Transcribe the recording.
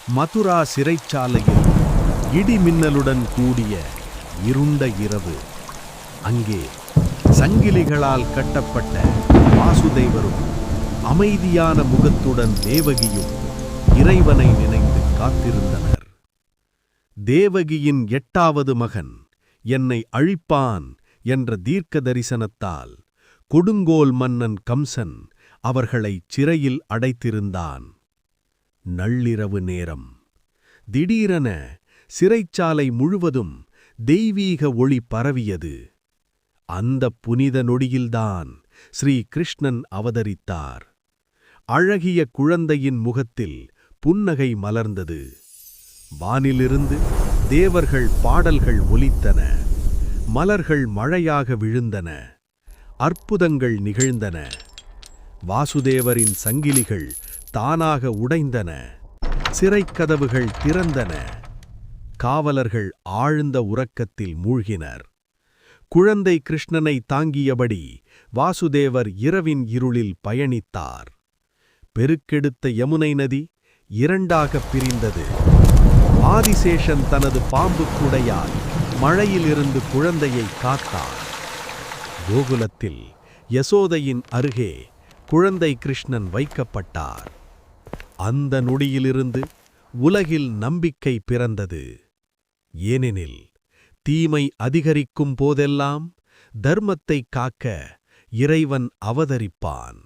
மதுரா சிறைச்சாலையில் இடிமின்னலுடன் கூடிய இருண்ட இரவு. அங்கே சங்கிலிகளால் கட்டப்பட்ட வாசுதேவரும் அமைதியான முகத்துடன் தேவகியும் இறைவனை நினைந்து காத்திருந்தனர். தேவகியின் 8வது மகன் என்னை அழிப்பான் என்ற தீர்க்க தரிசனத்தால் கொடுங்கோல் மன்னன் கம்சன் அவர்களைச் சிறையில் அடைத்திருந்தான். நள்ளிரவு நேரம். திடீரென சிறைச்சாலை முழுவதும் தெய்வீக ஒளி பரவியது. அந்தப் புனித நொடியில்தான் ஸ்ரீ கிருஷ்ணன் அவதரித்தார். அழகிய குழந்தையின் முகத்தில் புன்னகை மலர்ந்தது. வானிலிருந்து தேவர்கள் பாடல்கள் ஒலித்தன. மலர்கள் மழையாக விழுந்தன. அற்புதங்கள் நிகழ்ந்தன. வாசுதேவரின் சங்கிலிகள் தானாக உடைந்தன. சிறைக்கதவுகள் திறந்தன. காவலர்கள் ஆழ்ந்த உறக்கத்தில் மூழ்கினர். குழந்தை கிருஷ்ணனை தாங்கியபடி வாசுதேவர் இரவின் இருளில் பயணித்தார். பெருக்கெடுத்த யமுனை நதி 2ஆகப் பிரிந்தது. ஆதிசேஷன் தனது பாம்புக்குடையால் மழையிலிருந்து குழந்தையை காத்தார். கோகுலத்தில் யசோதையின் அருகே குழந்தை கிருஷ்ணன் வைக்கப்பட்டார். அந்த நொடியிலிருந்து உலகில் நம்பிக்கை பிறந்தது. ஏனெனில் தீமை அதிகரிக்கும் போதெல்லாம் தர்மத்தைக் காக்க இறைவன் அவதரிப்பான்.